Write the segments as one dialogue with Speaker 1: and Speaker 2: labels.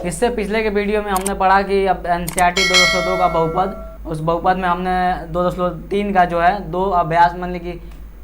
Speaker 1: इससे पिछले के वीडियो में हमने पढ़ा कि अब एनसीईआरटी 202 का बहुपद, उस बहुपद में हमने 203 का जो है दो अभ्यास मतलब कि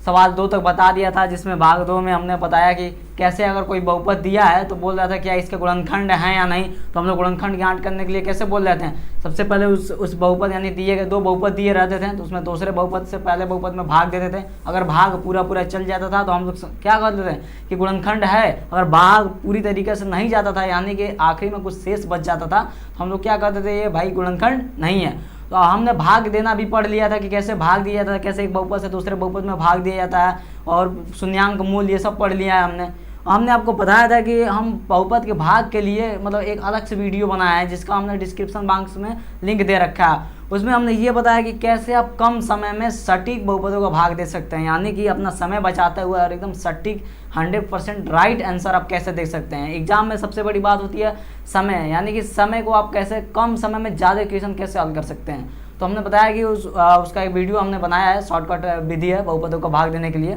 Speaker 1: सवाल 2 तक बता दिया था, जिसमें भाग 2 में हमने बताया कि कैसे अगर कोई बहुपद दिया है तो बोल रहा था क्या इसके गुणनखंड हैं या नहीं। तो हम लोग गुणनखंड ज्ञात करने के लिए कैसे बोल रहे थे, सबसे पहले उस बहुपद यानी दिए गए 2 बहुपद दिए रहते थे तो उसमें दूसरे बहुपद से पहले बहुपद में भाग देते थे। अगर भाग पूरा चल जाता था तो हम लोग क्या करते थे कि गुणनखंड है। अगर भाग पूरी तरीके से नहीं जाता था यानी कि आखिरी में कुछ शेष बच जाता था तो हम लोग क्या करते थे, ये भाई गुणनखंड नहीं है। तो हमने भाग देना भी पढ़ लिया था कि कैसे भाग दिया जाता है, कैसे एक बहुपद से दूसरे बहुपद में भाग दिया जाता है, और शून्यांक मूल ये सब पढ़ लिया है हमने आपको बताया था कि हम बहुपद के भाग के लिए मतलब एक अलग से वीडियो बनाया है जिसका हमने डिस्क्रिप्शन बॉक्स में लिंक दे रखा है। उसमें हमने ये बताया कि कैसे आप कम समय में सटीक बहुपदों का भाग दे सकते हैं, यानी कि अपना समय बचाते हुए और एकदम सटीक 100% राइट आंसर आप कैसे दे सकते हैं। एग्जाम में सबसे बड़ी बात होती है समय, यानी कि समय को आप कैसे कम समय में ज़्यादा क्वेश्चन कैसे हल कर सकते हैं। तो हमने बताया कि उसका एक वीडियो हमने बनाया है, शॉर्टकट विधि है बहुपदों का भाग देने के लिए।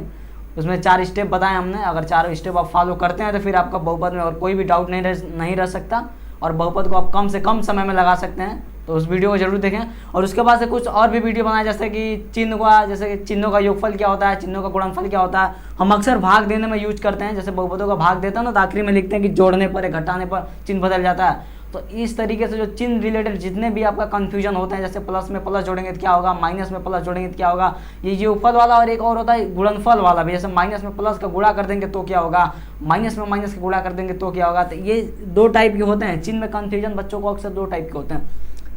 Speaker 1: उसमें 4 स्टेप बताए हमने, अगर 4 स्टेप आप फॉलो करते हैं तो फिर आपका बहुपद में और कोई भी डाउट नहीं रह सकता और बहुपद को आप कम से कम समय में लगा सकते हैं। तो उस वीडियो को जरूर देखें। और उसके बाद से कुछ और भी वीडियो बनाए जैसे कि चिन्हों का योगफल क्या होता है, चिन्हों का गुणनफल क्या होता है। हम अक्सर भाग देने में यूज करते हैं, जैसे बहुपदों का भाग देता है ना तो आखिरी में लिखते हैं कि जोड़ने पर या घटाने पर चिन्ह बदल जाता है। तो इस तरीके से जो चिन्ह रिलेटेड जितने भी आपका कन्फ्यूजन होते हैं, जैसे प्लस में प्लस जोड़ेंगे तो क्या होगा, माइनस में प्लस जोड़ेंगे तो क्या होगा, ये योगफल वाला, और एक और होता है गुणनफल वाला भी, जैसे माइनस में प्लस का गुणा कर देंगे तो क्या होगा, माइनस में माइनस का गुणा कर देंगे तो क्या होगा। तो ये 2 टाइप के होते हैं चिन्ह में कन्फ्यूजन बच्चों को अक्सर 2 टाइप के होते हैं,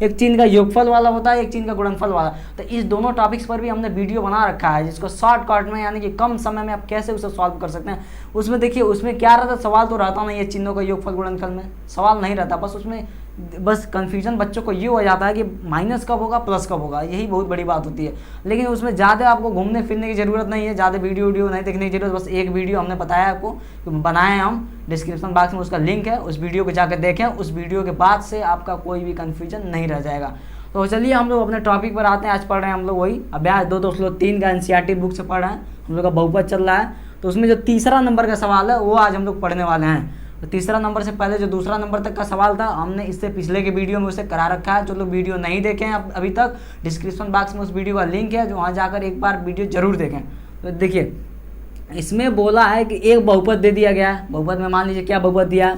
Speaker 1: एक चिन्ह का योगफल वाला होता है, एक चिन्ह का गुणनफल वाला। तो इस दोनों टॉपिक्स पर भी हमने वीडियो बना रखा है जिसको शॉर्टकट में यानी कि कम समय में आप कैसे उसे सॉल्व कर सकते हैं। उसमें देखिए उसमें क्या रहता है, सवाल तो रहता नहीं है चिन्हों का योगफल गुणनफल में सवाल नहीं रहता, बस उसमें बस कन्फ्यूजन बच्चों को ये हो जाता है कि माइनस कब होगा प्लस कब होगा, यही बहुत बड़ी बात होती है। लेकिन उसमें ज़्यादा आपको घूमने फिरने की ज़रूरत नहीं है, ज़्यादा वीडियो नहीं देखने की जरूरत, बस एक वीडियो हमने बताया आपको बनाए हैं हम, डिस्क्रिप्शन बॉक्स में उसका लिंक है, उस वीडियो को जाकर देखें। उस वीडियो के बाद से आपका कोई भी कन्फ्यूजन नहीं रह जाएगा। तो चलिए हम लोग अपने टॉपिक पर आते हैं। आज पढ़ रहे हैं हम लोग वही अभ्यास 203 का एनसीईआरटी बुक से पढ़ रहे हैं, हम लोग का बहुपद चल रहा है। तो उसमें जो तीसरा नंबर का सवाल है वो आज हम लोग पढ़ने वाले हैं। तो तीसरा नंबर से पहले जो दूसरा नंबर तक का सवाल था हमने इससे पिछले के वीडियो में उसे करा रखा है। जो लोग वीडियो नहीं देखे हैं अभी तक, डिस्क्रिप्शन बॉक्स में उस वीडियो का लिंक है, जो वहाँ जाकर एक बार वीडियो जरूर देखें। तो देखिए इसमें बोला है कि एक बहुपद दे दिया गया है। बहुपद में मान लीजिए क्या बहुपद दिया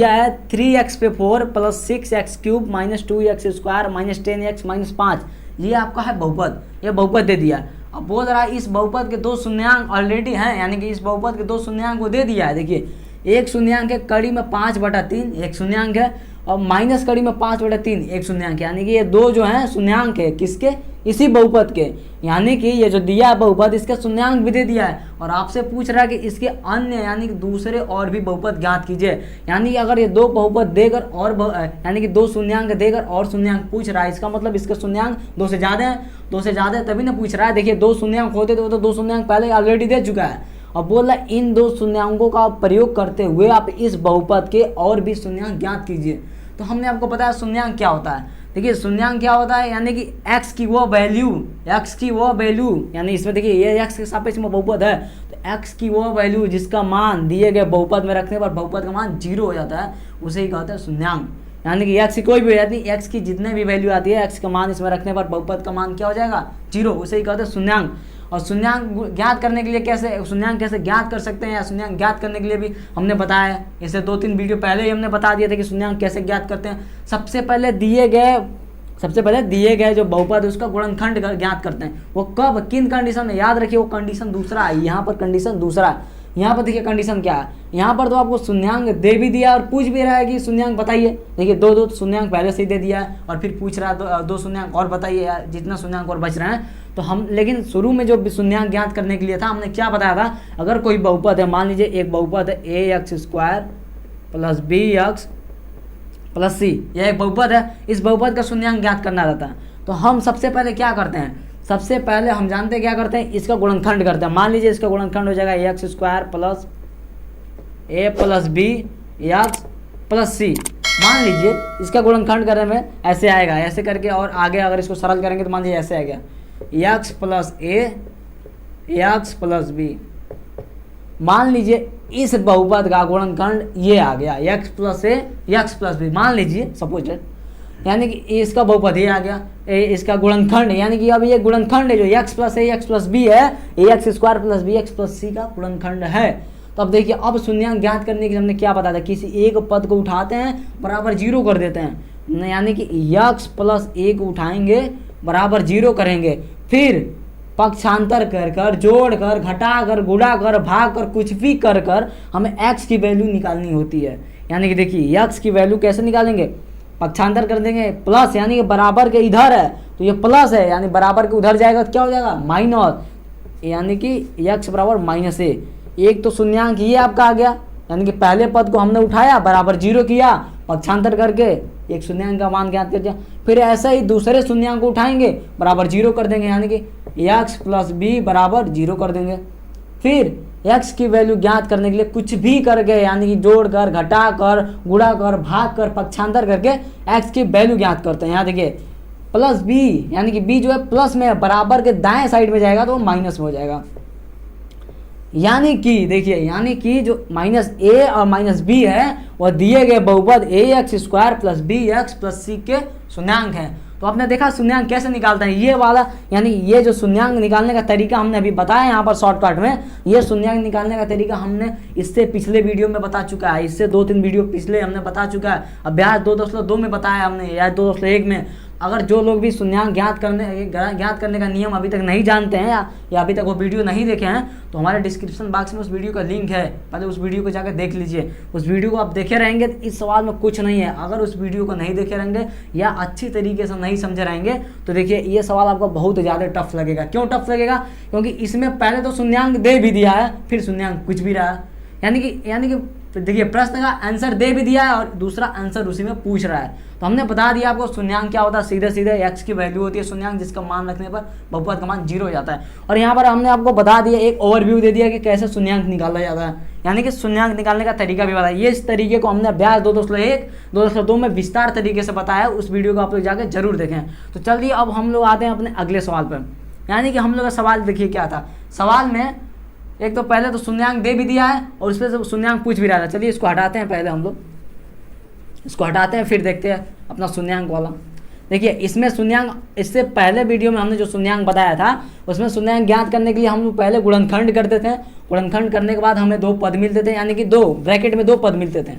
Speaker 1: है 3x पे 4 plus 6x cube minus 2x square minus 10x minus 5, ये आपका है बहुपद, ये बहुपद दे दिया। अब बोल रहा है इस बहुपद के 2 शून्यांक ऑलरेडी हैं, यानी कि इस बहुपद के 2 शून्यांक को दे दिया है। देखिए एक शून्यांक है कड़ी में 5/3 एक शून्यांक है, और माइनस कड़ी में 5/3 एक शून्यांक, यानी कि ये 2 जो हैं शून्यांक है किसके, इसी बहुपद के, यानी कि ये जो दिया है बहुपद इसका शून्यांक भी दे दिया है। और आपसे पूछ रहा है कि इसके अन्य यानी कि दूसरे और भी बहुपद ज्ञात कीजिए। यानी कि अगर ये 2 बहुपद देकर और यानी कि 2 शून्यांक देकर और शून्यांक पूछ रहा है, इसका मतलब इसके शून्यांक 2 से ज़्यादा है, 2 से ज़्यादा तभी ना पूछ रहा है। देखिए 2 शून्यांक होते तो 2 शून्यांक पहले ऑलरेडी दे चुका है। और बोला इन 2 शून्यांकों का प्रयोग करते हुए आप इस बहुपद के और भी शून्यांक ज्ञात कीजिए। तो हमने आपको बताया शून्यांक क्या होता है। देखिए शून्यांक क्या होता है, यानी कि x की वो वैल्यू, यानी इसमें देखिए ये x के सापेक्ष में बहुपद है, तो x की वो वैल्यू जिसका मान दिए गए बहुपद में रखने पर बहुपद का मान 0 हो जाता है, उसे ही कहते हैं शून्यांक। यानी कि x की कोई भी यानी x की जितने भी वैल्यू आती है x का मान इसमें रखने पर बहुपद का मान क्या हो जाएगा 0, उसे ही कहते हैं शून्यांक। और शून्यांक ज्ञात करने के लिए शून्यांक कैसे ज्ञात कर सकते हैं, या शून्यांक ज्ञात करने के लिए भी हमने बताया है, इसे 2-3 वीडियो पहले ही हमने बता दिया था कि शून्यांक कैसे ज्ञात करते हैं। सबसे पहले दिए गए जो बहुपद है उसका गुणनखंड ज्ञात करते हैं। वो कब किन कंडीशन में, याद रखिए वो कंडीशन दूसरा है, यहाँ पर कंडीशन दूसरा है। यहाँ पर देखिए कंडीशन क्या है, यहाँ पर तो आपको शून्यांक दे भी दिया और पूछ भी रहा है कि शून्यांक बताइए। देखिए 2 शून्यांक पहले से ही दे दिया है और फिर पूछ रहा है 2 शून्यांक और बताइए, जितना शून्यांक और बच रहे हैं। तो हम लेकिन शुरू में जो शून्यांक ज्ञात करने के लिए था हमने क्या बताया था, अगर कोई बहुपद है, मान लीजिए एक बहुपद है ax square plus bx plus c, यह एक बहुपद है, इस बहुपद का शून्यांक ज्ञात करना रहता है। तो हम सबसे पहले क्या करते हैं, सबसे पहले हम जानते हैं क्या करते हैं, इसका गुणनखंड करते हैं। मान लीजिए इसका गुणनखंड हो जाएगा ax square plus a plus b x plus c। मान लीजिए इसका गुणनखंड करने में ऐसे आएगा, ऐसे करके, और आगे अगर इसको सरल करेंगे तो मान लीजिए ऐसे आ गया x plus a x plus b मान लीजिए इस बहुपद का गुणनखंड ये आ गया x plus a x plus B, मान लीजिए सपोजेड, यानी कि इसका बहुपद ये आ गया, इसका गुणनखंड, यानी कि अब ये गुणनखंड है जो x plus a x plus b है, a x square plus b x plus c का गुणनखंड है। तो अब देखिए, अब शून्यांक ज्ञात करने के लिए हमने क्या बताया था, किसी एक पद को उठाते हैं बराबर जीरो कर देते हैं, यानी कि x प्लस ए को उठाएंगे बराबर जीरो करेंगे, फिर पक्षांतर कर कर, जोड़ कर, घटा कर, गुणा कर, भाग कर, कुछ भी कर कर हमें x की वैल्यू निकालनी होती है। यानी कि देखिए x की वैल्यू कैसे निकालेंगे, पक्षांतर कर देंगे प्लस, यानी कि बराबर के इधर है तो ये प्लस है, यानी बराबर के उधर जाएगा तो क्या हो जाएगा माइनस, यानी कि x बराबर माइनस ए। एक तो शून्यांक ये आपका आ गया, यानी कि पहले पद को हमने उठाया बराबर जीरो किया, पक्षांतर करके एक शून्यांक का मान ज्ञात कर दिया, फिर ऐसा ही दूसरे शून्यांक को उठाएंगे बराबर जीरो कर देंगे, यानी कि x प्लस बी बराबर जीरो कर देंगे। फिर x की वैल्यू ज्ञात करने के लिए कुछ भी करके, यानी कि जोड़ कर, घटा कर, गुणा कर, भाग कर, पक्षांतर करके x की वैल्यू ज्ञात करते हैं। यहाँ देखिए प्लस b, यानी कि b जो है प्लस में बराबर के दाएं साइड में जाएगा तो वो माइनस में हो जाएगा। यानी कि देखिए, यानी कि जो माइनस ए और माइनस बी है वह दिए गए बहुपद a x square plus b x plus c के शून्यांक हैं। तो आपने देखा शून्यांक कैसे निकालते हैं, ये वाला, यानी ये जो शून्यांक निकालने का तरीका हमने अभी बताया यहाँ पर शॉर्टकट में, ये शून्यांक निकालने का तरीका हमने इससे पिछले वीडियो में बता चुका है, इससे 2-3 वीडियो पिछले हमने बता चुका है, अभ्यास 2.2 में बताया हमने या 2.1 में। अगर जो लोग भी शून्यांक ज्ञात करने का नियम अभी तक नहीं जानते हैं या अभी तक वो वीडियो नहीं देखे हैं, तो हमारे डिस्क्रिप्शन बॉक्स में उस वीडियो का लिंक है, पहले उस वीडियो को जाकर देख लीजिए। उस वीडियो को आप देखे रहेंगे तो इस सवाल में कुछ नहीं है। अगर उस वीडियो को नहीं देखे रहेंगे या अच्छी तरीके से नहीं समझे रहेंगे तो देखिए ये सवाल आपको बहुत ज़्यादा टफ लगेगा। क्यों टफ लगेगा, क्योंकि इसमें पहले तो शून्यांक दे भी दिया है, फिर शून्यांक कुछ भी रहा है, यानी कि देखिए प्रश्न का आंसर दे भी दिया है और दूसरा आंसर उसी में पूछ रहा है। तो हमने बता दिया आपको शून्यांक क्या होता है, सीधे सीधे x की वैल्यू होती है शून्यांक, जिसका मान रखने पर बहुपद का मान जीरो हो जाता है। और यहाँ पर हमने आपको बता दिया, एक ओवरव्यू दे दिया कि कैसे शून्यांक निकाला जाता है, यानी कि शून्यांक निकालने का तरीका भी बताया। ये इस तरीके को हमने अभ्यास 2.1 2.2 में विस्तार तरीके से बताया, उस वीडियो को आप लोग जाकर जरूर देखें। तो चलिए अब हम लोग आते हैं अपने अगले सवाल पर, यानी कि हम लोग का सवाल देखिए क्या था। सवाल में एक तो पहले तो शून्यांक दे भी दिया है और उस पर से शून्यांक पूछ भी रहा था। चलिए इसको हटाते हैं, पहले हम लोग इसको हटाते हैं, फिर देखते हैं अपना शून्यांक वाला। देखिए इसमें शून्यांक, इससे पहले वीडियो में हमने जो शून्यांक बताया था उसमें शून्यांक ज्ञात करने के लिए हम लोग पहले गुणनखंड करते थे। गुणनखंड करने के बाद हमें 2 पद मिलते थे, यानी कि 2 ब्रैकेट में 2 पद मिलते थे,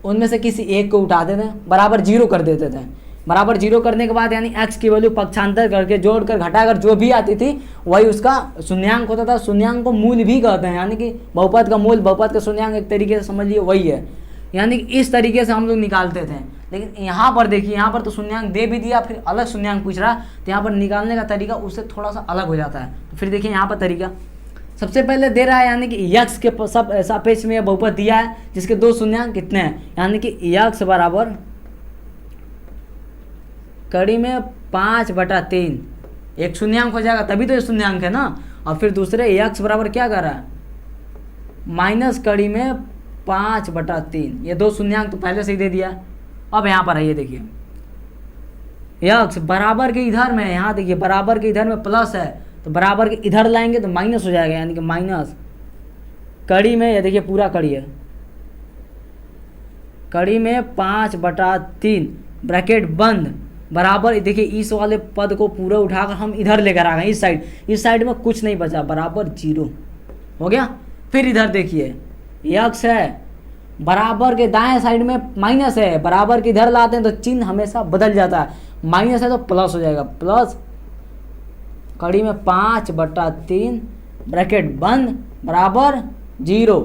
Speaker 1: उनमें से किसी एक को उठाते थे बराबर जीरो कर देते थे। बराबर जीरो करने के बाद यानी x की वैल्यू पक्षांतर करके, जोड़ कर, घटा कर जो भी आती थी वही उसका शून्यांक होता था। शून्यांक को मूल भी कहते हैं, यानी कि बहुपद का मूल, बहुपद का शून्यांक एक तरीके से समझ लिए वही है। यानी कि इस तरीके से हम लोग निकालते थे। लेकिन यहाँ पर देखिए, यहाँ पर तो शून्यांक दे भी दिया, फिर अलग शून्यांक पूछ रहा है, तो यहाँ पर निकालने का तरीका उससे थोड़ा सा अलग हो जाता है। तो फिर देखिए यहाँ पर तरीका सबसे पहले दे रहा है, यानी कि x के सब सापेक्ष में बहुपद दिया है जिसके 2 शून्यांक कितने हैं, यानी कि x बराबर कड़ी में 5/3, एक शून्यांक हो जाएगा तभी तो ये शून्यांक है ना। और फिर दूसरे x बराबर क्या कर रहा है, माइनस कड़ी में 5/3, ये 2 शून्यांक तो पहले से ही दे दिया। अब यहाँ पर है, ये देखिए x बराबर के इधर में, यहाँ देखिए बराबर के इधर में प्लस है तो बराबर के इधर लाएंगे तो माइनस हो जाएगा, यानी कि माइनस कड़ी में, ये देखिए पूरा कड़ी है, कड़ी में 5/3 ब्रैकेट बंद बराबर। देखिए इस वाले पद को पूरा उठाकर हम इधर लेकर आ गए, इस साइड में कुछ नहीं बचा, बराबर जीरो हो गया। फिर इधर देखिए x है, बराबर के दाएं साइड में माइनस है, बराबर के इधर लाते हैं तो चिन्ह हमेशा बदल जाता है, माइनस है तो प्लस हो जाएगा, प्लस कड़ी में 5/3 ब्रैकेट बंद बराबर जीरो।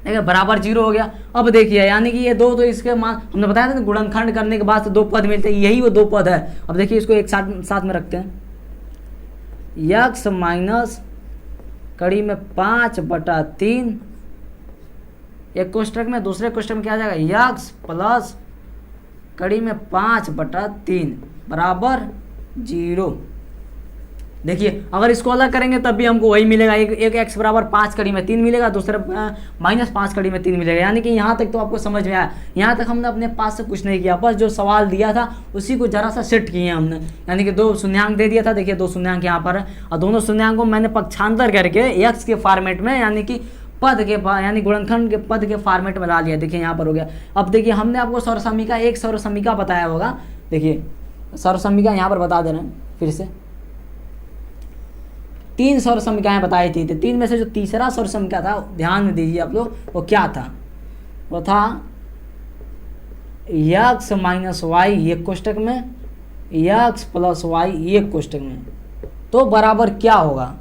Speaker 1: देखिए बराबर जीरो हो गया। अब देखिए यानी कि ये 2 तो इसके मान हमने बताया था ना, गुणनखंड करने के बाद से 2 पद मिलते हैं, यही वो 2 पद है। अब देखिए इसको एक साथ में रखते हैं, x माइनस कड़ी में 5/3, एक कोष्टक में, दूसरे कोष्टक में क्या आ जाएगा x प्लस कड़ी में 5/3 बराबर जीरो। देखिए अगर इसको अलग करेंगे तब भी हमको वही मिलेगा, एक x बराबर 5 कड़ी में 3 मिलेगा, दूसरा माइनस 5 कड़ी में 3 मिलेगा। यानी कि यहाँ तक तो आपको समझ में आया। यहाँ तक हमने अपने पास से कुछ नहीं किया, बस जो सवाल दिया था उसी को जरा सा सेट किए हमने। यानी कि 2 शून्यांक दे दिया था, देखिए 2 शून्यांक यहाँ पर है और दोनों शून्यांक को मैंने पक्षांतर करके x के फॉर्मेट में, यानी कि पद के यानी गुणनखंड के पद के फॉर्मेट में ला लिया। देखिए यहाँ पर हो गया। अब देखिए हमने आपको सर्वसम्मिका एक सर्वसम्मिका बताया होगा। देखिए सर्वसम्मिका यहाँ पर बता दे रहे हैं फिर से, 3 सर्वसम्मिकाएं बताई थी। तो 3 में से जो तीसरा सर्वसम्मिका था, ध्यान में दीजिए आप लोग, वो क्या था? वो था x माइनस वाई एक कोष्टक में, x प्लस वाई एक कोष्टक में, तो बराबर क्या होगा?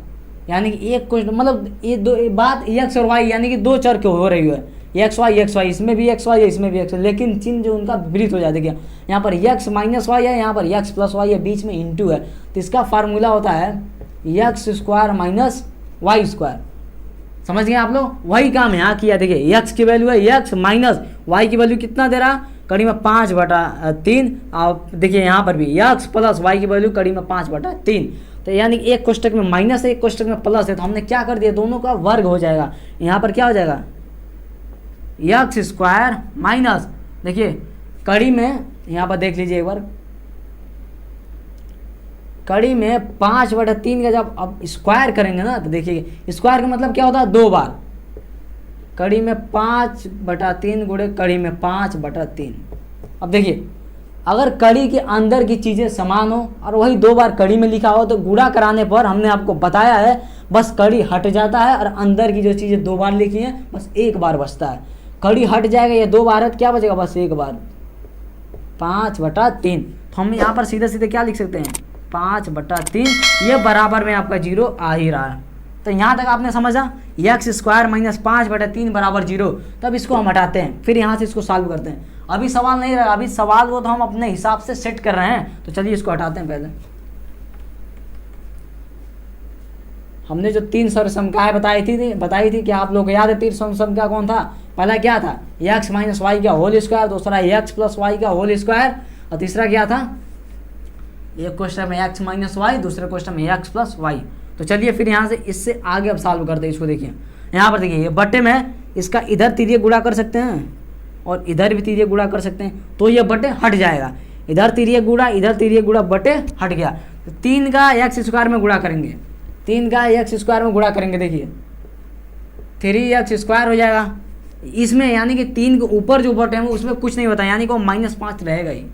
Speaker 1: यानी कि एक कोष्टक मतलब ये दो बात x और y यानी कि दो चर के हो रही है, एक्स वाई, इसमें भी एक्स वाई है, इसमें भी एक्स, लेकिन चिन्ह जो उनका विपरीत हो जाता है। यहाँ पर x माइनस वाई है, यहाँ पर x प्लस वाई है, बीच में इंटू है। तो इसका फार्मूला होता है X square minus Y square. समझ गए आप लोग? वही काम यहाँ किया। देखिए x की वैल्यू है x माइनस वाई की वैल्यू कितना दे रहा? कड़ी में 5/3। और देखिए यहाँ पर भी x प्लस वाई की वैल्यू कड़ी में 5/3। तो यानी एक कोष्टक में माइनस है, एक कोष्टक में प्लस है, तो हमने क्या कर दिया? दोनों का वर्ग हो जाएगा। यहाँ पर क्या हो जाएगा? एक्स स्क्वायर माइनस, देखिए कड़ी में यहाँ पर देख लीजिए एक बार, कड़ी में 5/3 का जब अब स्क्वायर करेंगे ना, तो देखिए स्क्वायर का मतलब क्या होता है? 2 बार। कड़ी में 5/3 गुणे कड़ी में 5/3। अब देखिए अगर कड़ी के अंदर की चीज़ें समान हो और वही 2 बार कड़ी में लिखा हो, तो गुणा कराने पर हमने आपको बताया है बस कड़ी हट जाता है और अंदर की जो चीज़ें 2 बार लिखी हैं बस 1 बार बचता है। कड़ी हट जाएगा, ये 2 बार है तो क्या बचेगा? बस 1 बार, 5/3। तो हम यहाँ पर सीधे सीधे क्या लिख सकते हैं? 5/3। ये बराबर में आपका 0 आ ही रहा है। तो यहाँ तक आपने समझा? एक्स स्क्वायर माइनस 5/3 बराबर 0। तब इसको हम हटाते हैं, फिर यहाँ से इसको सॉल्व करते हैं। अभी सवाल नहीं रहा, अभी सवाल वो तो हम अपने हिसाब से सेट कर रहे हैं। तो चलिए इसको हटाते हैं। पहले हमने जो 3 सर्वसम्मिकाएं बताई थी क्या आप लोग को याद है? 3 सर्वसम्मिका कौन था? पहला क्या था? x माइनस वाई का होल स्क्वायर, दूसरा x प्लस वाई का होल स्क्वायर, और तीसरा क्या था? एक क्वेश्चन में x माइनस वाई, दूसरे क्वेश्चन में x प्लस वाई। तो चलिए फिर यहाँ से इससे आगे अब सॉल्व करते हैं इसको। देखिए यहाँ पर देखिए ये बट्टे में इसका इधर तिर्यक गुणा कर सकते हैं और इधर भी तिर्यक गुणा कर सकते हैं, तो ये बट्टे हट जाएगा। इधर तिर्यक गुणा, इधर तिर्यक गुणा, बट्टे हट गया। तो 3 का x स्क्वायर में गुणा करेंगे, 3 का x स्क्वायर में गुणा करेंगे, देखिए 3x स्क्वायर हो जाएगा। इसमें यानी कि 3 के ऊपर जो बटे हैं उसमें कुछ नहीं होता, यानी कि वो -5 रहेगा ही,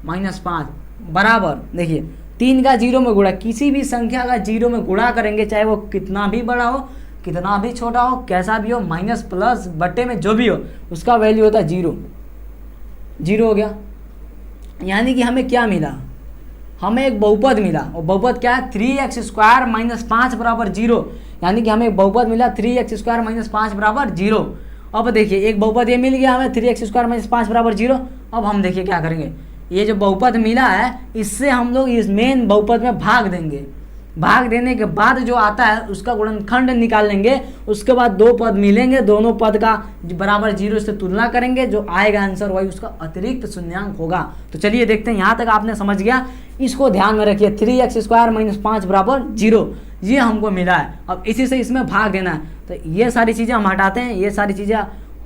Speaker 1: -5 बराबर। देखिए 3 का 0 में गुणा, किसी भी संख्या का 0 में गुणा करेंगे, चाहे वो कितना भी बड़ा हो, कितना भी छोटा हो, कैसा भी हो, माइनस प्लस बट्टे में जो भी हो, उसका वैल्यू होता है 0। 0 हो गया। यानी कि हमें क्या मिला? हमें एक बहुपद मिला, और बहुपद क्या है? 3x स्क्वायर माइनस 5 बराबर 0। यानी कि हमें एक बहुपद मिला 3x स्क्वायर माइनस 5 बराबर 0। अब देखिए एक बहुपद ये मिल गया हमें 3x स्क्वायर माइनस 5 बराबर 0। अब हम देखिए क्या करेंगे, ये जो बहुपद मिला है इससे हम लोग इस मेन बहुपद में भाग देंगे। भाग देने के बाद जो आता है उसका गुणनखंड निकाल लेंगे। उसके बाद 2 पद मिलेंगे, दोनों पद का बराबर 0 से तुलना करेंगे, जो आएगा आंसर वही उसका अतिरिक्त शून्यांक होगा। तो चलिए देखते हैं, यहाँ तक आपने समझ गया। इसको ध्यान में रखिए, 3x स्क्वायर माइनस 5 बराबर 0 ये हमको मिला है। अब इसी से इसमें भाग देना है। तो ये सारी चीज़ें हम हटाते हैं। ये सारी चीज़ें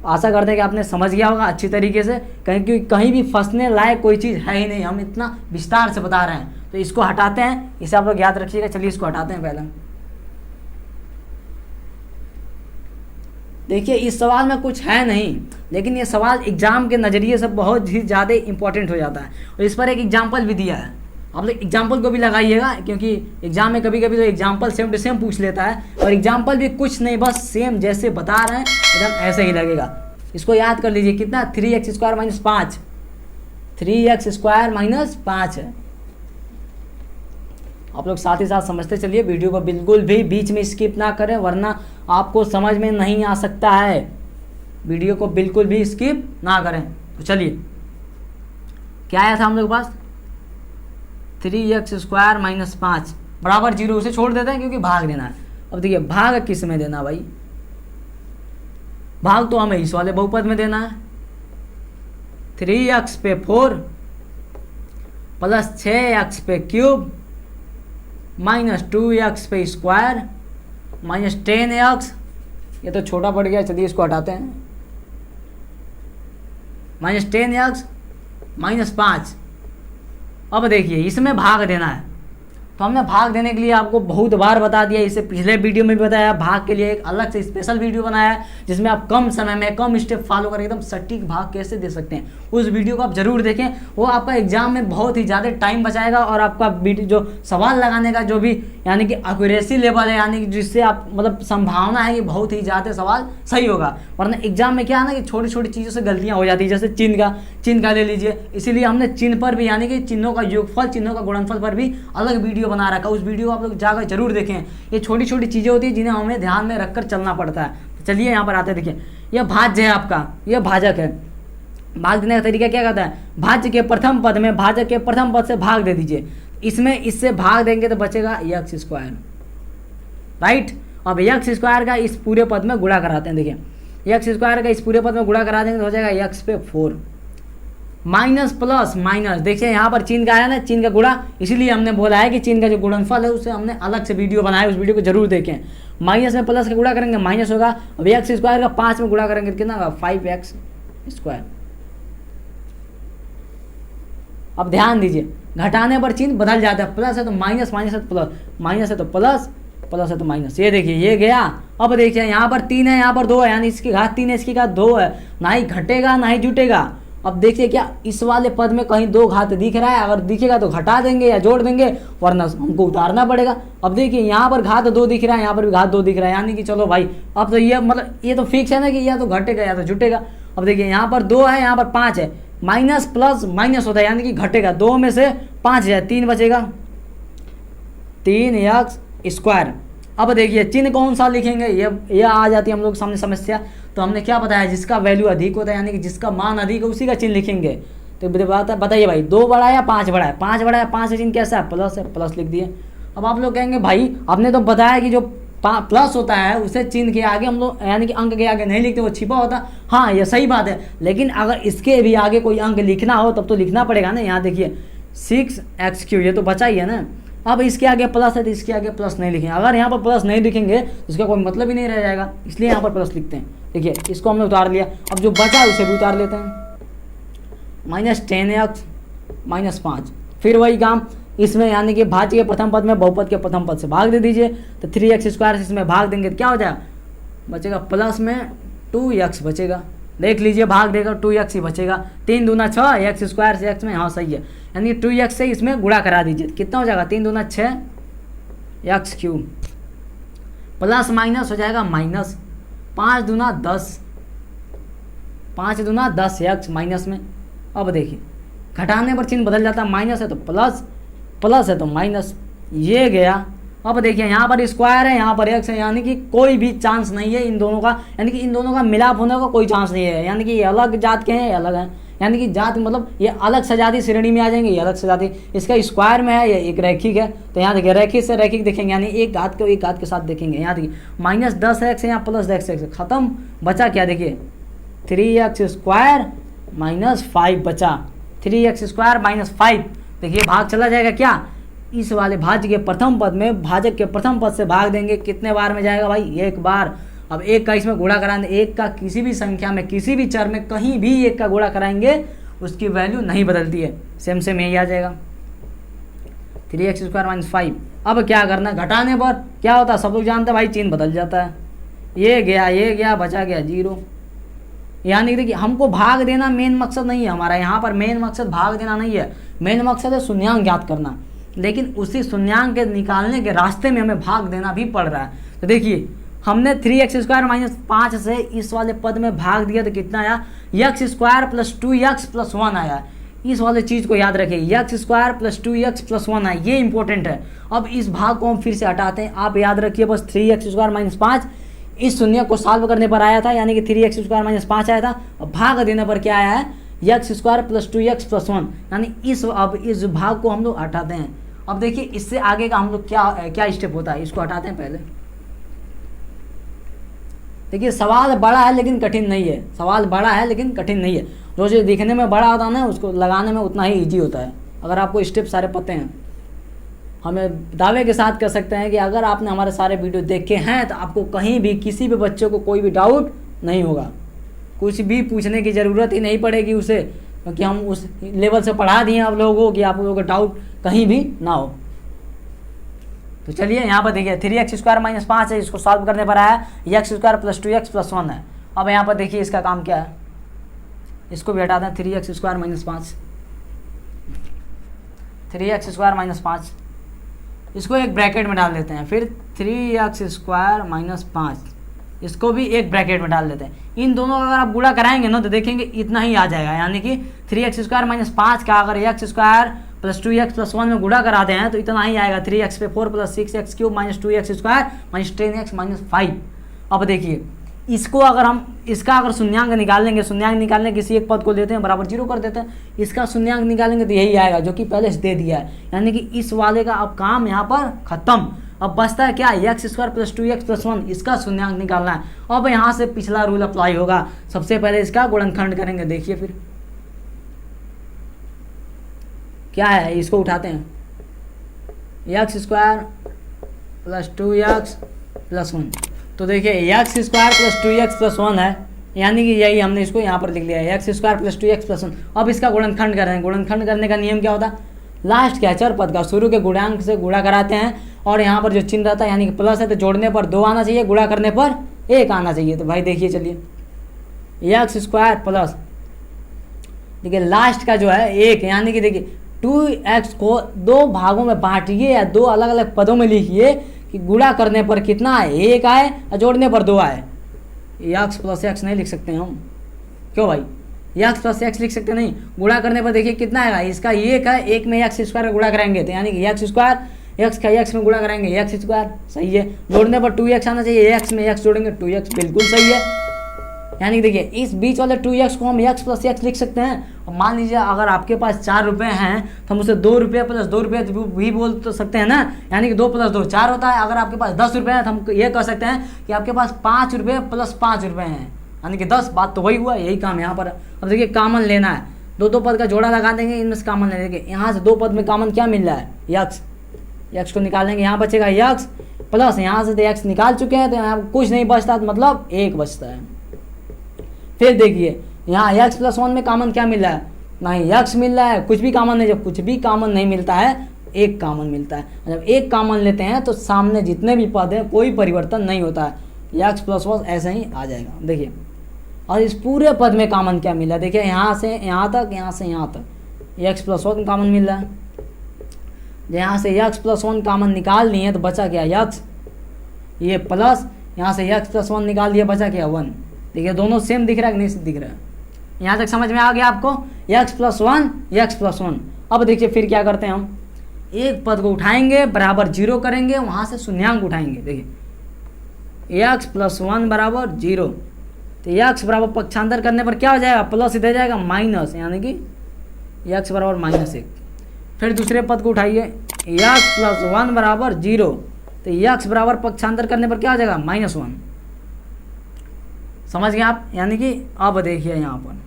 Speaker 1: आशा करते हैं कि आपने समझ गया होगा अच्छी तरीके से, कहीं भी फंसने लायक कोई चीज़ है ही नहीं, हम इतना विस्तार से बता रहे हैं। तो इसको हटाते हैं, इसे आप लोग याद रखिएगा। चलिए इसको हटाते हैं। पहले देखिए इस सवाल में कुछ है नहीं, लेकिन ये सवाल एग्जाम के नज़रिए से बहुत ही ज़्यादा इंपॉर्टेंट हो जाता है, और इस पर एक एग्जाम्पल भी दिया है। आप लोग एग्जाम्पल को भी लगाइएगा, क्योंकि एग्जाम में कभी कभी तो एग्जाम्पल सेम टू सेम पूछ लेता है, और एग्जाम्पल भी कुछ नहीं, बस सेम जैसे बता रहे हैं एकदम ऐसे ही लगेगा। इसको याद कर लीजिए, कितना? 3x square minus 5, 3x square minus 5 है। आप लोग साथ ही साथ समझते चलिए, वीडियो को बिल्कुल भी बीच में स्किप ना करें, वरना आपको समझ में नहीं आ सकता है। वीडियो को बिल्कुल भी स्किप ना करें। तो चलिए क्या आया था हम लोग के पास? 3x स्क्वायर माइनस 5 बराबर 0, उसे छोड़ देते हैं क्योंकि भाग देना है। अब देखिए भाग किस में देना भाई? भाग तो हमें इस वाले बहुपद में देना है। 3x पे 4 प्लस 6x पे क्यूब माइनस 2x पे स्क्वायर माइनस 10x, ये तो छोटा पड़ गया, चलिए इसको हटाते हैं। Minus 10x minus 5। अब देखिए इसमें भाग देना है, तो हमने भाग देने के लिए आपको बहुत बार बता दिया, इससे पिछले वीडियो में भी बताया। भाग के लिए एक अलग से स्पेशल वीडियो बनाया है जिसमें आप कम समय में कम स्टेप फॉलो करके एकदम सटीक भाग कैसे दे सकते हैं। उस वीडियो को आप जरूर देखें, वो आपका एग्जाम में बहुत ही ज़्यादा टाइम बचाएगा और आपका जो सवाल लगाने का जो भी यानी कि एक्यूरेसी लेवल है, यानी कि जिससे आप मतलब संभावना है कि बहुत ही ज़्यादा सवाल सही होगा। वरना एग्जाम में क्या है ना कि छोटी छोटी चीज़ों से गलतियाँ हो जाती है, जैसे चिन्ह का ले लीजिए। इसीलिए हमने चिन्ह पर भी यानी कि चिन्हों का योगफल, चिन्हों का गुणनफल पर भी अलग वीडियो बना रखा। उस वीडियो को आप लोग जाकर जरूर देखें। ये छोटी छोटी चीज़ें होती है जिन्हें हमें ध्यान में रखकर चलना पड़ता है। चलिए यहाँ पर आते हैं, देखिए यह भाज्य है आपका, यह भाजक है। भाग देने का तरीका क्या कहता है, भाज्य के प्रथम पद में भाजक के प्रथम पद से भाग दे दीजिए। इसमें इससे भाग देंगे तो बचेगा x स्क्वायर, राइट। अब x स्क्वायर का इस पूरे पद में गुणा कराते हैं। देखिए x स्क्वायर का इस पूरे पद में गुणा करा देंगे तो हो जाएगा x पे 4 माइनस प्लस माइनस। देखिए यहाँ पर चिन्ह का आया ना, चिन्ह का गुणा, इसीलिए हमने बोला है कि चिन्ह का जो गुणनफल है उससे हमने अलग से वीडियो बनाया, उस वीडियो को जरूर देखें। माइनस में प्लस का गुणा करेंगे माइनस होगा। अब x स्क्वायर का 5 में गुणा करेंगे तो कितना होगा 5x स्क्वायर। अब ध्यान दीजिए, घटाने पर चिन्ह बदल जाता है, प्लस है तो माइनस, माइनस है तो प्लस, माइनस है तो प्लस, प्लस है तो माइनस। ये देखिए ये गया। अब देखिए यहाँ पर 3 है, यहाँ पर 2 है, यानी इसकी घात 3 है, इसकी घात 2 है, ना ही घटेगा ना ही जुटेगा। अब देखिए क्या इस वाले पद में कहीं 2 घात दिख रहा है, अगर दिखेगा तो घटा देंगे या जोड़ देंगे, वरना हमको उतारना पड़ेगा। अब देखिए यहाँ पर घात 2 दिख रहा है, यहाँ पर भी घात 2 दिख रहा है, यानी कि चलो भाई अब तो ये मतलब ये तो फिक्स है ना कि या तो घटेगा या तो जुटेगा। अब देखिए यहाँ पर 2 है, यहाँ पर 5 है, माइनस प्लस माइनस होता है, यानी कि घटेगा। 2 में से 5 जाए 3 बचेगा, 3x स्क्वायर। अब देखिए चिन्ह कौन सा लिखेंगे, ये आ जाती है हम लोग सामने समस्या। तो हमने क्या बताया, जिसका वैल्यू अधिक होता है यानी कि जिसका मान अधिक है उसी का चिन्ह लिखेंगे। तो बताइए भाई 2 बड़ा है या 5 बड़ा है, 5 बड़ा है, 5 का चिन्ह कैसा है, प्लस है, प्लस लिख दिए। अब आप लोग कहेंगे भाई आपने तो बताया कि जो प्लस होता है उसे चिन्ह के आगे हम लोग यानी कि अंक के आगे नहीं लिखते, वो छिपा होता। हाँ ये सही बात है, लेकिन अगर इसके भी आगे कोई अंक लिखना हो तब तो लिखना पड़ेगा ना। यहाँ देखिए 6x3, ये तो बचा ही है ना। अब इसके आगे प्लस है तो इसके आगे प्लस नहीं लिखेंगे। अगर यहाँ पर प्लस नहीं लिखेंगे तो इसका कोई मतलब ही नहीं रह जाएगा, इसलिए यहाँ पर प्लस लिखते हैं। देखिए इसको हमने उतार लिया। अब जो बचा उसे भी उतार लेते हैं, -10x -5। फिर वही काम इसमें, यानी कि भाज्य के प्रथम पद में बहुपद के प्रथम पद से भाग दे दीजिए। तो 3x स्क्वायर से इसमें भाग देंगे तो क्या हो जाएगा, बचेगा प्लस में 2x बचेगा। देख लीजिए भाग देगा 2x ही बचेगा। 3 दूना 6, x स्क्वायर से x में, हाँ सही है, यानी 2x से इसमें गुणा करा दीजिए। कितना हो जाएगा 3 दूना 6 x3 प्लस माइनस हो जाएगा माइनस 5 दूना 10, 5 दूना 10 x माइनस में। अब देखिए घटाने पर चिन्ह बदल जाता है, माइनस है तो प्लस, प्लस है तो माइनस, ये गया। अब देखिए यहाँ पर स्क्वायर है, यहाँ पर x है, यानी कि कोई भी चांस नहीं है इन दोनों का, यानी कि इन दोनों का मिलाप होने का कोई चांस नहीं है। यानी कि ये अलग जात के हैं, ये अलग हैं, यानी कि जात मतलब ये अलग सजाती श्रेणी में आ जाएंगे, ये अलग सजाती। इसका स्क्वायर में है, ये एक रैखिक है, तो यहाँ देखिए रैखिक से रैखिक देखेंगे, यानी एक घात को एक घात के साथ देखेंगे। यहाँ देखिए -10x है, यहाँ +10x खत्म, बचा क्या देखिए 3x स्क्वायर -5 बचा, 3x स्क्वायर -5। देखिए भाग चला जाएगा क्या, इस वाले भाज्य के प्रथम पद में भाजक के प्रथम पद से भाग देंगे, कितने बार में जाएगा भाई, एक बार। अब एक का इसमें गुणा कराएंगे, एक का किसी भी संख्या में किसी भी चर में कहीं भी एक का गुणा कराएंगे उसकी वैल्यू नहीं बदलती है, सेम यही आ जाएगा 3x स्क्वायर -5। अब क्या करना, घटाने पर क्या होता है सब लोग जानते हैं भाई, चिन्ह बदल जाता है, ये गया बचा गया 0। यानी देखिए हमको भाग देना मेन मकसद नहीं है हमारा, यहाँ पर मेन मकसद भाग देना नहीं है, मेन मकसद है शून्यांक ज्ञात करना। लेकिन उसी शून्यांक के निकालने के रास्ते में हमें भाग देना भी पड़ रहा है। तो देखिए हमने 3x स्क्वायर -5 से इस वाले पद में भाग दिया तो कितना आया, x स्क्वायर + 2x + 1 आया। इस वाले चीज़ को याद रखें, x स्क्वायर + 2x + 1 आया, ये इंपॉर्टेंट है। अब इस भाग को हम फिर से हटाते हैं, आप याद रखिए बस 3x स्क्वायर -5 इस शून्य को सॉल्व करने पर आया था, यानी कि 3x स्क्वायर -5 आया था। अब भाग देने पर क्या आया है, x स्क्वायर + 2x + 1, यानी इस भाग को हम लोग हटाते हैं। अब देखिए इससे आगे का हम लोग क्या स्टेप होता है, इसको हटाते हैं पहले। देखिए सवाल बड़ा है लेकिन कठिन नहीं है, सवाल बड़ा है लेकिन कठिन नहीं है। जो चीज़ दिखने में बड़ा होता है ना उसको लगाने में उतना ही ईजी होता है, अगर आपको स्टेप सारे पते हैं। हमें दावे के साथ कह सकते हैं कि अगर आपने हमारे सारे वीडियो देखे हैं तो आपको कहीं भी किसी भी बच्चे को कोई भी डाउट नहीं होगा, कुछ भी पूछने की ज़रूरत ही नहीं पड़ेगी उसे, क्योंकि हम उस लेवल से पढ़ा दिए आप लोगों को कि आप लोगों का डाउट कहीं भी ना हो। तो चलिए यहाँ पर देखिए 3x² माइनस 5 है, इसको सॉल्व करने पर आया x² प्लस 2x प्लस 1 है। अब यहाँ पर देखिए इसका काम क्या है, इसको भी हटा दें 3x² माइनस 5, 3x² माइनस 5, इसको एक ब्रैकेट में डाल देते हैं, फिर 3x² माइनस 5 इसको भी एक ब्रैकेट में डाल देते हैं। इन दोनों का अगर आप गुणा कराएंगे ना तो देखेंगे इतना ही आ जाएगा, यानी कि 3x² माइनस 5 का अगर x² प्लस 2x प्लस 1 में गुणा कराते हैं तो इतना ही आएगा 3x पे 4 plus 6x³ minus 2x² minus 10x minus 5। अब देखिए इसको अगर हम इसका अगर शून्यांक निकाल लेंगे, शून्यांक निकालने किसी एक पद को लेते हैं बराबर 0 कर देते हैं, इसका शून्यांक निकालेंगे तो यही आएगा जो कि पहले से दे दिया है, यानी कि इस वाले का अब काम यहाँ पर खत्म। अब बचता है क्या, x² प्लस 2x प्लस 1, इसका शून्यांक निकालना है। अब यहाँ से पिछला रूल अप्लाई होगा, सबसे पहले इसका गुणनखंड करेंगे। देखिए फिर क्या है, इसको उठाते हैं x² प्लस 2x प्लस 1, तो देखिए x² प्लस 2x प्लस 1 है, यानी कि यही हमने इसको यहाँ पर लिख लिया है x² प्लस 2x प्लस 1। अब इसका गुणनखंड करें, गुणनखंड करने का नियम क्या होता है, लास्ट के अचर पद का शुरू के गुणांक से गुणा कराते हैं, और यहाँ पर जो चिन्ह रहता है यानी कि प्लस है तो जोड़ने पर 2 आना चाहिए, गुणा करने पर 1 आना चाहिए। तो भाई देखिए चलिए x² प्लस, देखिए लास्ट का जो है 1, यानी कि देखिए 2x को 2 भागों में बांटिए या 2 अलग अलग पदों में लिखिए कि गुणा करने पर कितना आए, 1 आए और जोड़ने पर 2 आए। x प्लस x नहीं लिख सकते हम, क्यों भाई, x प्लस x लिख सकते नहीं, गुणा करने पर देखिए कितना आएगा, इसका 1 है, 1 में x² का गुणा करेंगे तो यानी कि x² x का x में गुणा करेंगे x², सही है। जोड़ने पर 2x आना चाहिए, x में x जोड़ेंगे 2x, बिल्कुल सही है। यानी कि देखिए इस बीच वाले 2x को हम x प्लस x लिख सकते हैं। और मान लीजिए अगर आपके पास 4 रुपये हैं तो हम उसे 2 रुपये प्लस 2 रुपये भी बोल तो सकते हैं ना, यानी कि 2 प्लस 2 4 होता है। अगर आपके पास 10 रुपये हैं तो हम ये कह सकते हैं कि आपके पास 5 रुपये प्लस 5 रुपये हैं, यानी कि 10। बात तो वही हुआ, यही काम यहाँ पर। अब देखिए कॉमन लेना है, 2 पद का जोड़ा लगा देंगे, इनमें से कॉमन ले लेंगे। यहाँ से 2 पद में कॉमन क्या मिल रहा है, x को निकालेंगे, यहाँ बचेगा x प्लस, यहाँ से तो x निकाल चुके हैं तो यहाँ कुछ नहीं बचता, तो मतलब 1 बचता है। फिर देखिए यहाँ x प्लस 1 में कॉमन क्या मिल रहा है, नहीं x मिल रहा है, कुछ भी कॉमन नहीं। जब कुछ भी कॉमन नहीं मिलता है, 1 कॉमन मिलता है। जब 1 कॉमन लेते हैं तो सामने जितने भी पद हैं कोई परिवर्तन नहीं होता है, x प्लस 1 ऐसे ही आ जाएगा। देखिए और इस पूरे पद में कॉमन क्या मिला, देखिए यहाँ से यहाँ तक, यहाँ से यहाँ तक x प्लस 1 कॉमन मिल रहा है। यहाँ से x प्लस 1 कॉमन निकाल लिए तो बचा क्या x, ये प्लस, यहाँ से x प्लस 1 निकाल दिया, बचा क्या 1। देखिए दोनों सेम दिख रहा है कि नहीं दिख रहा है, यहाँ तक समझ में आ गया आपको, x प्लस 1 x प्लस 1। अब देखिए फिर क्या करते हैं, हम एक पद को उठाएंगे बराबर 0 करेंगे, वहाँ से शून्यांक उठाएंगे। देखिए x प्लस 1 बराबर 0, तो x बराबर पक्षांतर करने पर क्या हो जाएगा, प्लस इधर जाएगा माइनस, यानी कि x बराबर -1। फिर दूसरे पद को उठाइए, x प्लस 1 बराबर 0, तो x बराबर पक्षांतर करने पर क्या हो जाएगा -1। समझ गए आप, यानी कि अब देखिए यहाँ पर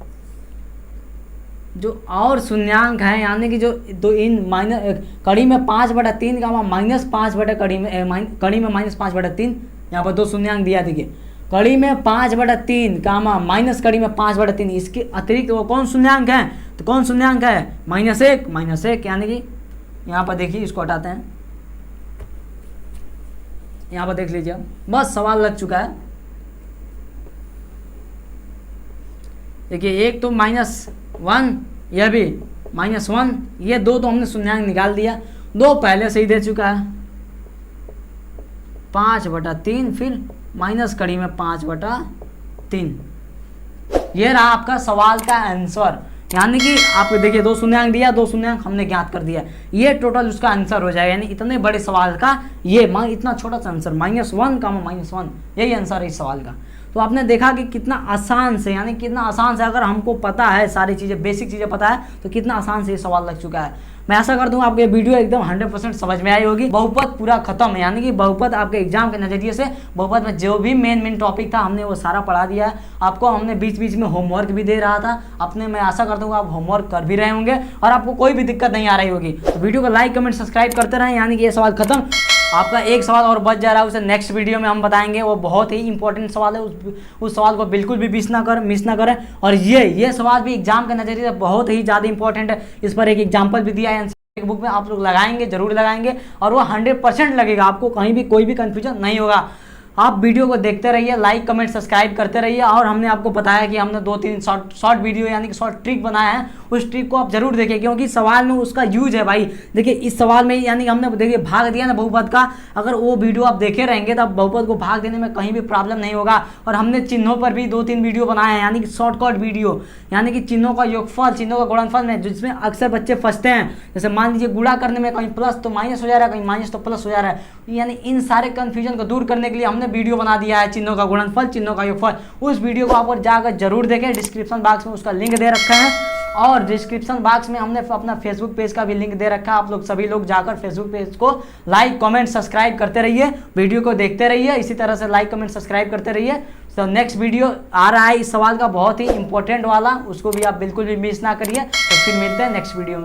Speaker 1: जो और शून्यांक है, यानी कि जो दो इन माइनस कड़ी में 5/3 का -5 कड़ी में -5/3, यहाँ पर 2 शून्यांक दिया। देखिए कड़ी में 5/3 कामा माइनस कड़ी में 5/3, इसके अतिरिक्त वो कौन शून्यांक है, तो कौन शून्यांक है -1, यानी कि यहाँ पर देखिए इसको हटाते हैं, यहाँ पर देख लीजिए बस सवाल लग चुका है। देखिए एक तो -1, यह भी -1, ये 2 तो हमने शून्यांक निकाल दिया, 2 पहले से ही दे चुका है 5/3, फिर माइनस कड़ी में 5/3। ये रहा आपका सवाल का आंसर, यानी कि आपको देखिए 2 शून्यांक दिया, 2 शून्यांक हमने ज्ञात कर दिया, ये टोटल उसका आंसर हो जाएगा। यानी इतने बड़े सवाल का ये इतना छोटा सा आंसर, -1, यही आंसर है इस सवाल का। तो आपने देखा कि कितना आसान से, यानी कितना आसान से, अगर हमको पता है सारी चीज़ें, बेसिक चीज़ें पता है तो कितना आसान से ये सवाल लग चुका है। मैं आशा करता हूँ आपको ये वीडियो एकदम 100% समझ में आई होगी। बहुपद पूरा खत्म है, यानी कि बहुपद आपके एग्जाम के नज़रिए से बहुपद में जो भी मेन टॉपिक था हमने वो सारा पढ़ा दिया है आपको। हमने बीच बीच में होमवर्क भी दे रहा था अपने, मैं आशा करता हूँ आप होमवर्क कर भी रहे होंगे और आपको कोई भी दिक्कत नहीं आ रही होगी। तो वीडियो को लाइक कमेंट सब्सक्राइब करते रहें, यानी कि ये सवाल खत्म। आपका एक सवाल और बच जा रहा है, उसे नेक्स्ट वीडियो में हम बताएंगे, वो बहुत ही इंपॉर्टेंट सवाल है, उस सवाल को बिल्कुल भी मिस ना करें। और ये सवाल भी एग्जाम के नज़रिए से बहुत ही ज़्यादा इंपॉर्टेंट है, इस पर एक एग्जाम्पल भी दिया है। बुक में आप लोग लगाएंगे, जरूर लगाएंगे, और वो 100% लगेगा, आपको कहीं भी कोई भी कंफ्यूजन नहीं होगा। आप वीडियो को देखते रहिए, लाइक कमेंट सब्सक्राइब करते रहिए। और हमने आपको बताया कि हमने 2-3 शॉर्ट वीडियो यानी कि शॉर्ट ट्रिक बनाया है, उस ट्रिक को आप जरूर देखिए, क्योंकि सवाल में उसका यूज है भाई। देखिए इस सवाल में यानी कि हमने देखिए भाग दिया ना बहुपद का, अगर वो वीडियो आप देखे रहेंगे तो बहुपद को भाग देने में कहीं भी प्रॉब्लम नहीं होगा। और हमने चिन्हों पर भी 2-3 वीडियो बनाए हैं, यानी कि शॉर्टकट वीडियो, यानी कि चिन्हों का योगफल, चिन्हों का गुणनफल में, जिसमें अक्सर बच्चे फंसते हैं। जैसे मान लीजिए गुणा करने में कहीं प्लस तो माइनस हो जा रहा है, कहीं माइनस तो प्लस हो जा रहा है, यानी इन सारे कंफ्यूजन को दूर करने के लिए हमने वीडियो बना दिया है चिन्हों का गुणनफल, चिन्हों का योगफल। उस वीडियो को आप जाकर जरूर देखें, डिस्क्रिप्शन बॉक्स में उसका लिंक दे रखा है, और डिस्क्रिप्शन बॉक्स में हमने अपना फेसबुक पेज का भी लिंक दे रखा है। आप लोग सभी लोग जाकर फेसबुक पेज को लाइक कमेंट सब्सक्राइब करते रहिए, वीडियो को देखते रहिए, इसी तरह से लाइक कमेंट सब्सक्राइब करते रहिए। तो नेक्स्ट वीडियो आ रहा है इस सवाल का, बहुत ही इंपॉर्टेंट वाला, उसको भी आप बिल्कुल भी मिस ना करिए। तो फिर मिलते हैं नेक्स्ट वीडियो में।